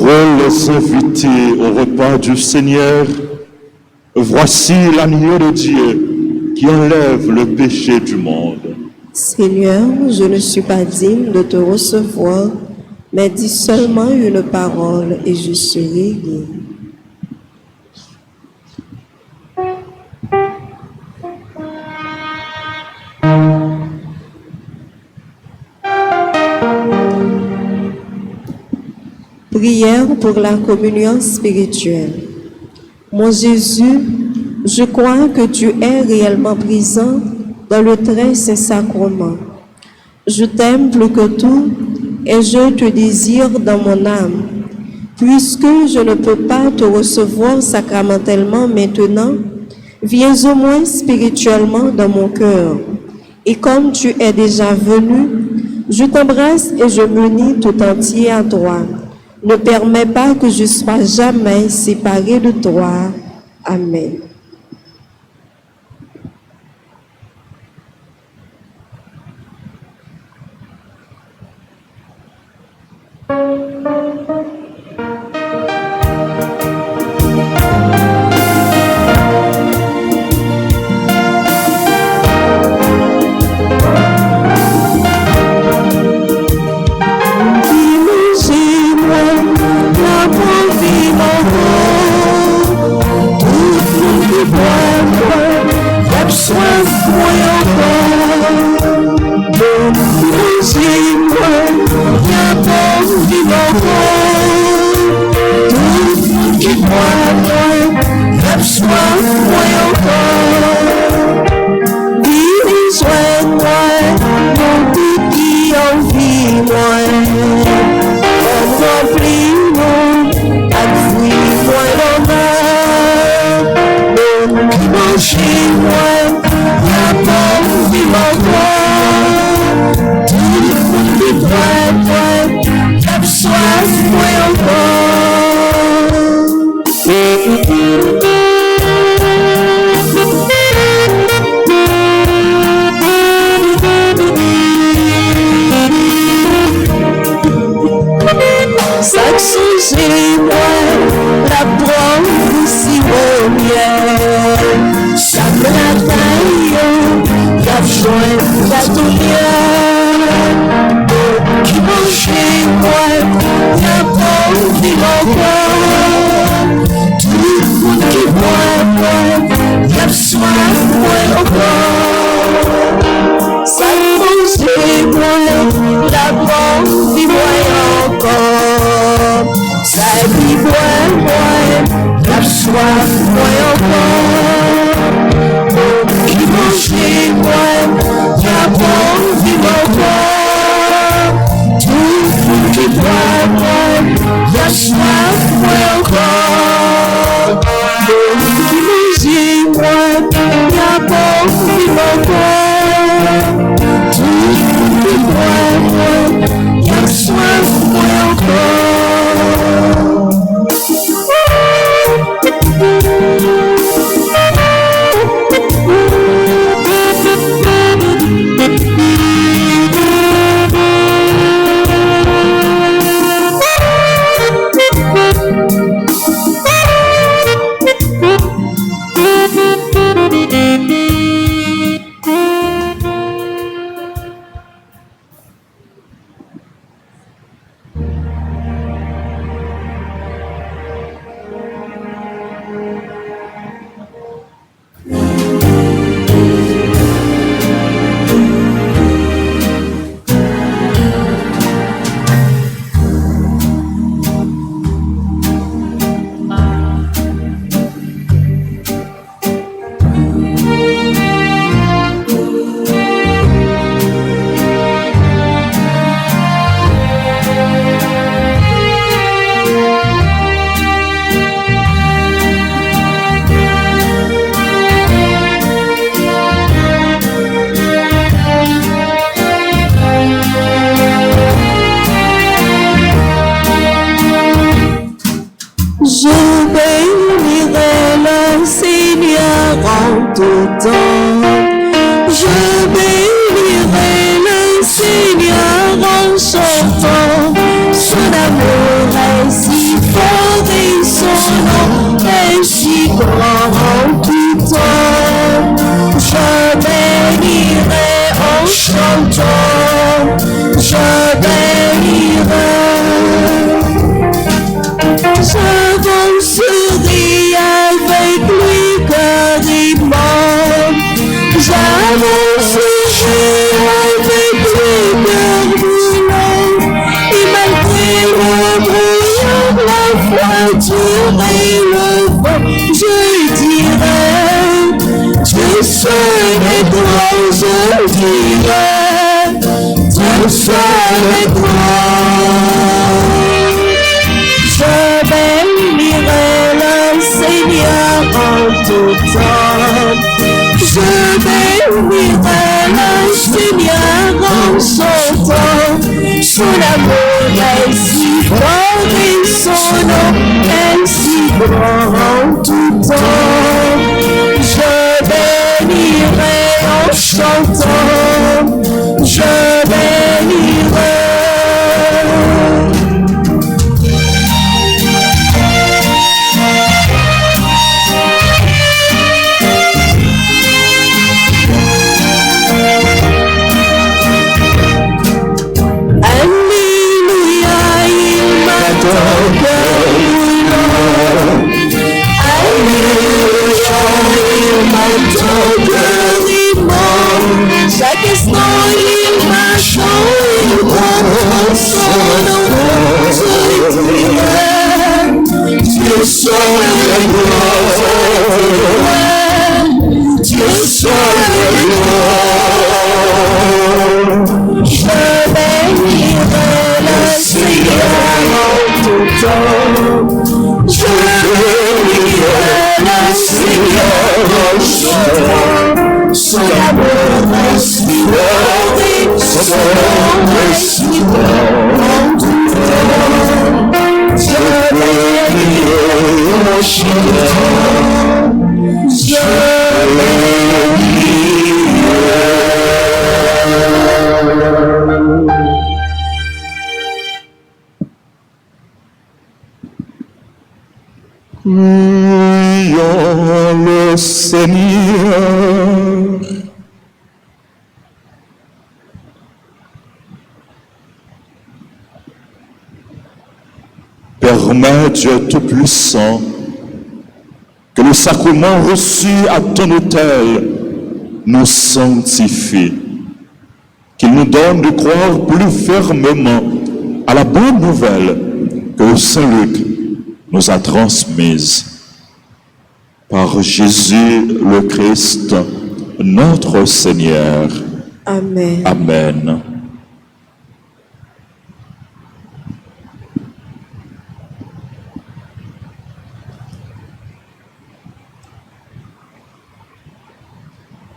Heureux les invités au repas du Seigneur. Voici l'agneau de Dieu qui enlève le péché du monde. Seigneur, je ne suis pas digne de te recevoir, mais dis seulement une parole et je serai guéri. Prière pour la communion spirituelle. Mon Jésus, je crois que tu es réellement présent dans le très saint sacrement. Je t'aime plus que tout et je te désire dans mon âme. Puisque je ne peux pas te recevoir sacramentellement maintenant, viens au moins spirituellement dans mon cœur. Et comme tu es déjà venu, je t'embrasse et je m'unis tout entier à toi. Ne permets pas que je sois jamais séparé de toi. Amen. Je bénirai le Seigneur en chantant, son amour est si le seul est grand. Je bénirai le Seigneur en tout temps. Je bénirai le Seigneur en son temps. Son amour est si fort et son nom est si grand en tout temps. Je bénirai en chantant. Je bénirai. Chaque instant il m'attend, il comprend son nom. Dieu seul est grand, Dieu seul est grand. Je bénirai le Seigneur en tout temps. Je bénirai le Seigneur en tout temps. Son amour est si fort et son nom est si grand en tout temps. Je bénirai en chantant. Je Prions le Seigneur. Permets, Dieu Tout-Puissant, que le sacrement reçu à ton autel nous sanctifie, qu'il nous donne de croire plus fermement à la bonne nouvelle que Saint Luc nous a transmise. Par Jésus le Christ, notre Seigneur. Amen. Amen.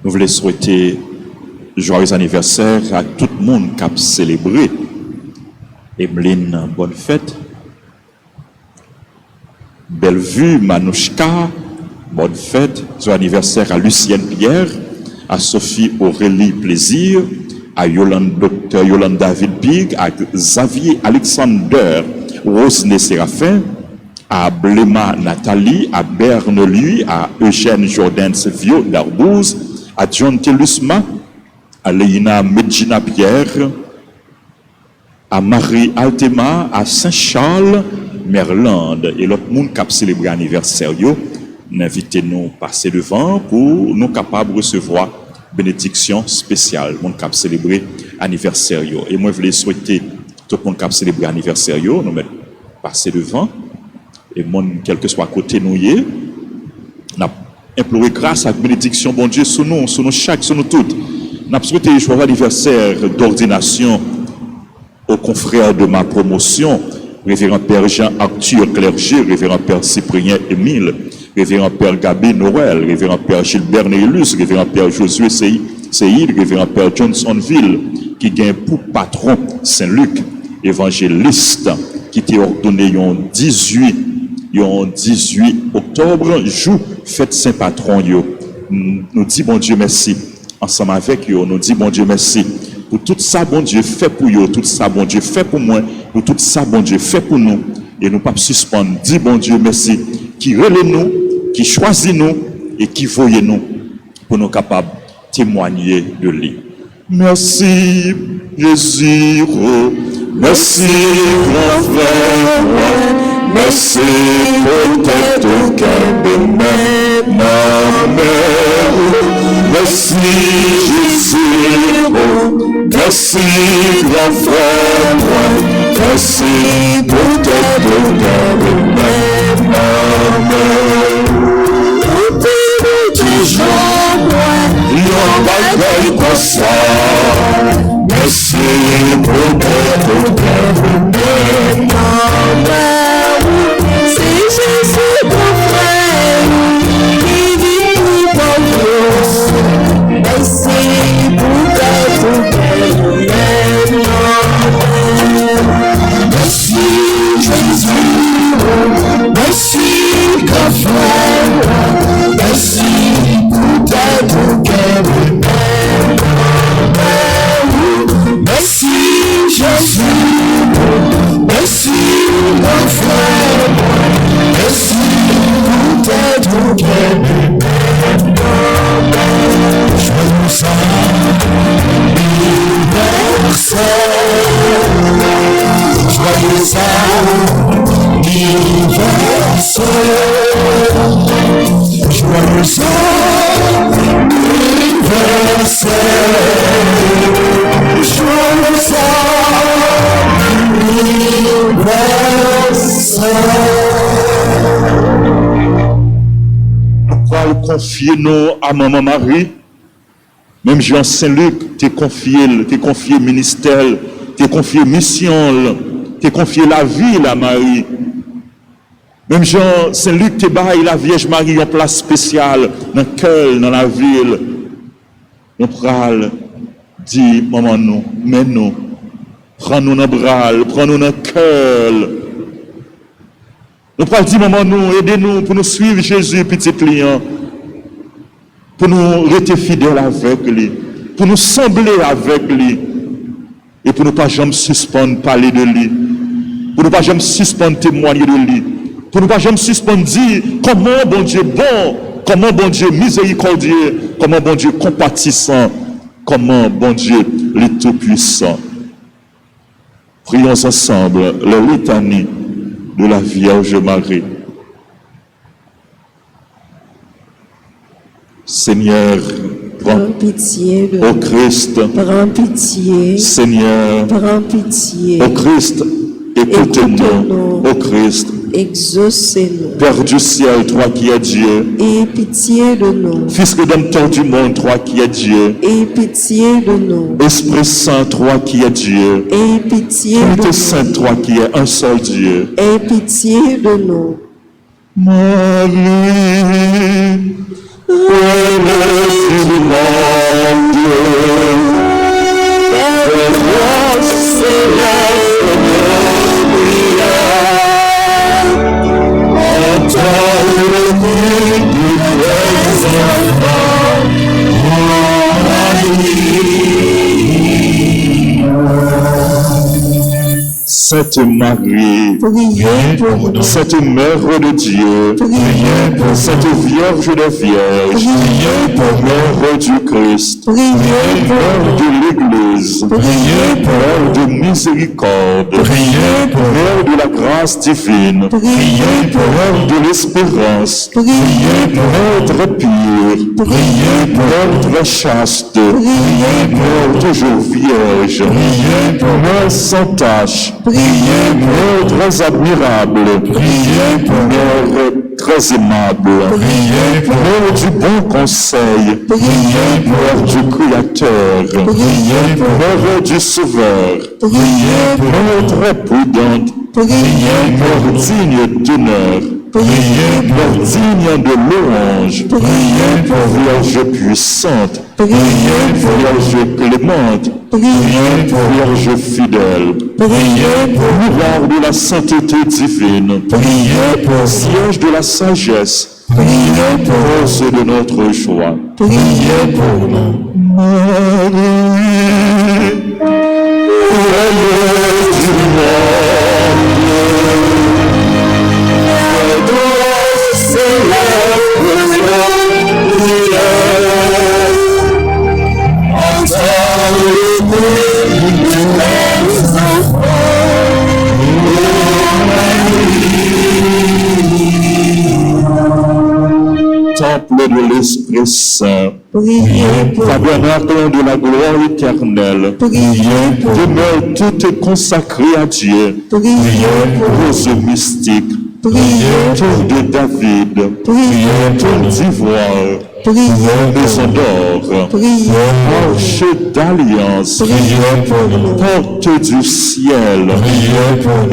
Nous voulons souhaiter joyeux anniversaire à tout le monde qui a célébré. Emeline, bonne fête. Bellevue, Manouchka, bonne fête. Joyeux anniversaire à Lucienne Pierre, à Sophie Aurélie Plaisir, à Dr Yolande David Pig, à Xavier Alexander Rosné Séraphin, à Bléma Nathalie, à Berne Lui, à Eugène Jordan Sevio d'Arbouze, à John Telusma, à Léina Medjina Pierre, à Marie Altema, à Saint-Charles, Merlande et l'autre monde qui a célébré l'anniversaire. Invitez-nous à passer devant pour nous capables de recevoir bénédiction spéciale. Monde qui a célébré l'anniversaire. Et moi, je voulais souhaiter tout le monde qui a célébré l'anniversaire, nous mettre passer devant. Et monde, quel que soit côté nous, nous implorer grâce à la bénédiction, bon Dieu, sur nous chaque, sur nous toutes. Nous avons souhaité joyeux anniversaire d'ordination aux confrères de ma promotion, Révérend Père Jean-Arthur Clergé, Révérend Père Cyprien Émile, Révérend Père Gabi Noël, Révérend Père Gilbert Néilus, Révérend Père Josué Seïd, Révérend Père Johnsonville, qui gagne pour patron Saint-Luc, évangéliste, qui était ordonné le 18 octobre, jour fête Saint-Patron. Nous disons bon Dieu merci, ensemble avec eux, nous disons bon Dieu merci. Pour tout ça, bon Dieu fait pour eux, tout ça, bon Dieu fait pour moi, pour tout ça, bon Dieu fait pour nous. Et nous pas suspendre, dis bon Dieu merci, qui relève nous, qui choisit nous et qui voyait nous pour nous capables de témoigner de lui. Merci Jésus, merci grand frère, merci peut-être au cœur de ma mère. Merci Jésus, merci grand frère, merci peut-être au cœur de ma mère. Toujours moi, l'on bagaille comme ça. Merci Confiez-nous à Maman Marie. Même Jean Saint-Luc, t'es confié ministère, t'es confié mission, t'es confié la vie, la Marie. Même Jean Saint-Luc, t'es bail la Vierge Marie en place spéciale dans le cœur, dans la ville. On pral dit, maman nous, mais nous, prends-nous dans le bras, prends-nous dans le cœur. On pral dit, maman nous, aidez-nous pour nous suivre Jésus, petit client. Pour nous rester fidèles avec lui, pour nous sembler avec lui, et pour ne pas jamais suspendre parler de lui, pour ne pas jamais suspendre témoigner de lui, pour ne pas jamais suspendre dire comment bon Dieu bon, comment bon Dieu miséricordieux, comment bon Dieu compatissant, comment bon Dieu le Tout-Puissant. Prions ensemble la litanie de la Vierge Marie. Seigneur, prends pitié de au Christ, prends pitié, Seigneur, prends pitié, au Christ, écoute-nous, au Christ, exaucez-nous, Père du ciel, toi qui es Dieu, et pitié de nous, Fils rédempteur du monde, toi qui es Dieu, et pitié de nous, Esprit Saint, toi qui es Dieu, et pitié de Trinité nous, Sainte, toi qui es un seul Dieu, et pitié de nous. Marie, reine du monde, Sainte Marie, Priez pour nous, Sainte Mère de Dieu, priez pour Sainte Vierge des Vierges, Mère du Christ, priez pour Mère de l'Église, Mère de miséricorde, Mère de la grâce divine, Mère de l'espérance, Mère très pure, Mère très chaste, Mère toujours vierge, Mère sans tache, Mère très admirable, Mère très aimable, Mère du bon conseil, Mère du Créateur, Mère du Sauveur, Mère très prudente, Mère digne d'honneur, Mère digne de louange, Vierge puissante, Vierge clémente, Vierge fidèle, miroir de la sainteté divine, siège de la sagesse, cause de notre joie. Priez pour nous. Marie, reine du monde, temple de l'Esprit Saint, Priez pour nous. tabernacle de la gloire éternelle, Priez pour nous. demeure tout est consacré à Dieu, Priez pour nous. rose mystique, Priez tour de David, Priez pour tour nous. d'ivoire, Priez maison d'or, Priez arche d'alliance, Priez pour nous. porte du ciel,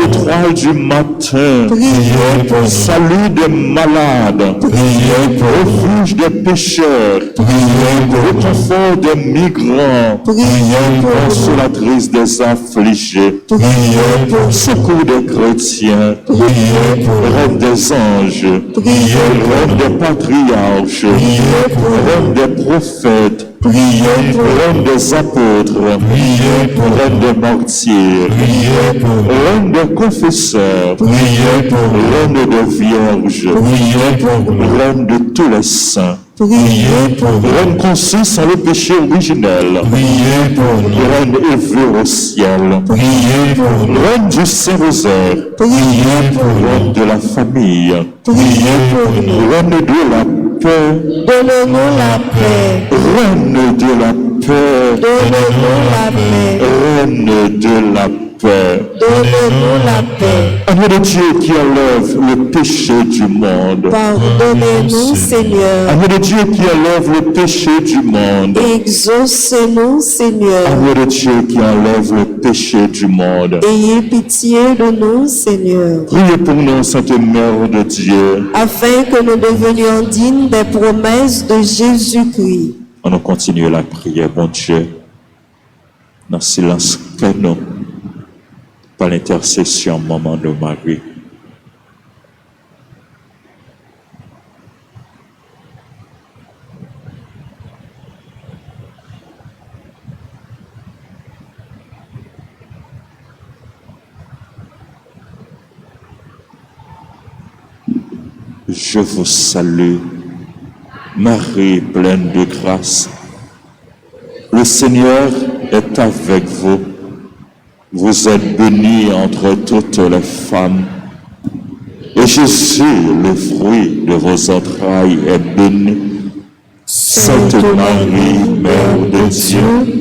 étoile du matin, Priez pour nous. salut des malades, refuge des pécheurs, réconfort des migrants, Priez pour nous. consolatrice des affligés, Priez pour nous. secours des chrétiens, Priez pour nous. reine des anges, reine des patriarches, reine des prophètes, reine des apôtres, reine des martyrs, reine des confesseurs, reine des vierges, reine de tous les saints, Priez pour nous. reine conçue sans le péché originel, reine élevée au ciel, reine du Saint-Rosaire, Priez pour nous. reine de la famille, Priez pour nous. reine de la paix, Donne-nous la paix. reine de la paix, Donne-nous la paix. reine de la paix. Donne-nous la paix. Agneau de Dieu qui enlève le péché du monde. Pardonnez-nous, Seigneur. Agneau de Dieu qui enlève le péché du monde. Exaucez-nous, Seigneur. Agneau de Dieu qui enlève le péché du monde. Ayez pitié de nous, Seigneur, Priez pour nous, Sainte Mère de Dieu. afin que nous devenions dignes des promesses de Jésus-Christ. On continue la prière, bon Dieu, dans le silence que nous, par l'intercession, maman de Marie. Je vous salue, Marie pleine de grâce. Le Seigneur est avec vous. Vous êtes bénie entre toutes les femmes. Et Jésus, le fruit de vos entrailles, est béni. Sainte Marie, Mère de Dieu,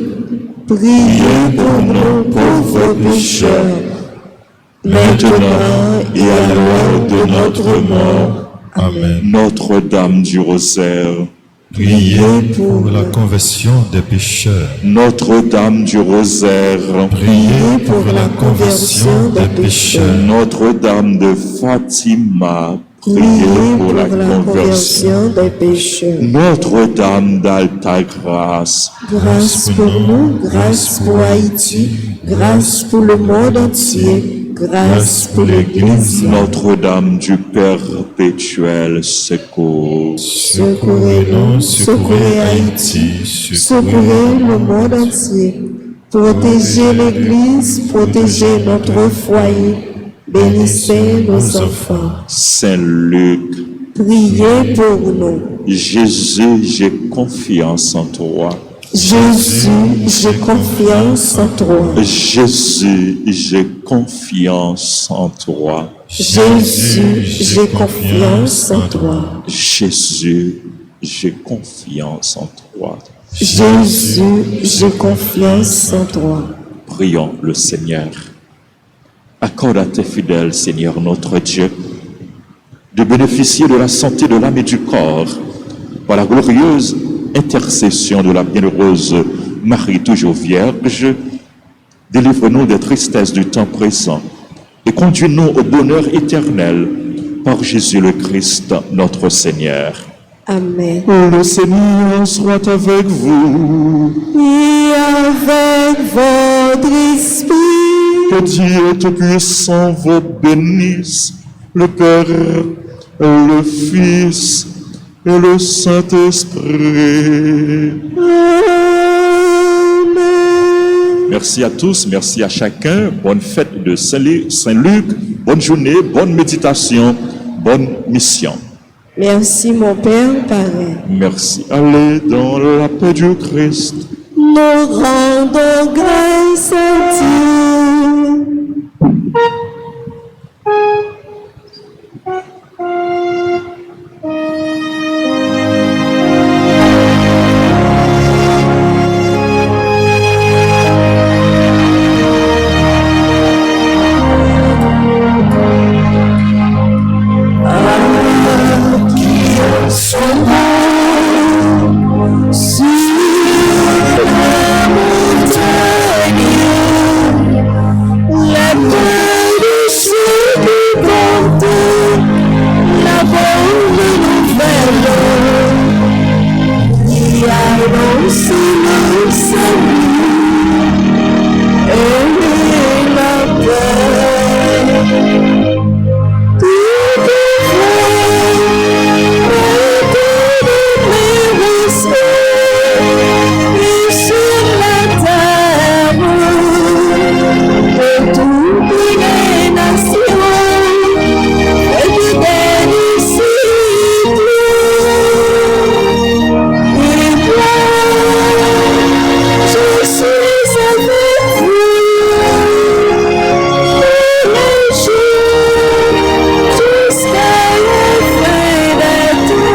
Priez pour nous pauvres pécheurs, maintenant et à l'heure de notre mort. Amen. Notre-Dame du Rosaire, Priez pour la conversion des pécheurs. Notre-Dame du Rosaire, Priez pour la conversion des pécheurs. Notre-Dame de Fatima, priez Priez pour la conversion. des pécheurs. Notre-Dame d'Alta Grâce, Grâce pour nous, grâce pour Haïti, grâce pour le monde entier, grâce pour l'Église. Notre-Dame du Perpétuel Secours, Secourez-nous, secourez Haïti, secourez le monde entier. Protégez l'Église, protégez notre foyer, bénissez nos enfants. Saint Luc. Priez pour nous. Jésus, j'ai confiance en toi. Jésus, j'ai confiance en toi. Jésus, j'ai confiance en toi. Jésus, j'ai confiance en toi. Jésus, j'ai confiance en toi. Jésus, j'ai confiance en toi. Prions le Seigneur. Accorde à tes fidèles, Seigneur notre Dieu, de bénéficier de la santé de l'âme et du corps par la glorieuse intercession de la bienheureuse Marie toujours Vierge. Délivre-nous des tristesses du temps présent et conduis-nous au bonheur éternel par Jésus le Christ, notre Seigneur. Amen. Le Seigneur soit avec vous. Et avec votre esprit, Que Dieu Tout-Puissant vous bénisse, le Père, le Fils et le Saint-Esprit. Amen. Merci à tous, merci à chacun. Bonne fête de Saint-Luc, bonne journée, bonne méditation, bonne mission. Merci mon Père Parrain. Merci. Allez dans la paix du Christ. Nous rendons grâce à Dieu. aussi le salut et la paix. Tout sur la terre, de toutes les nations, et du bénéfice. Et moi, je suis avec vous tous les jours jusqu'à la fin des temps.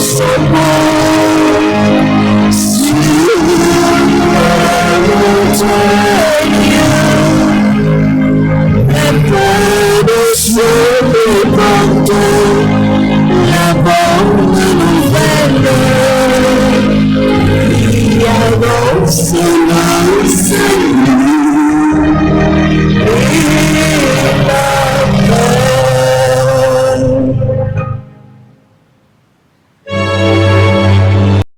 C'est bon sur la montagne, et pas de se dépendre.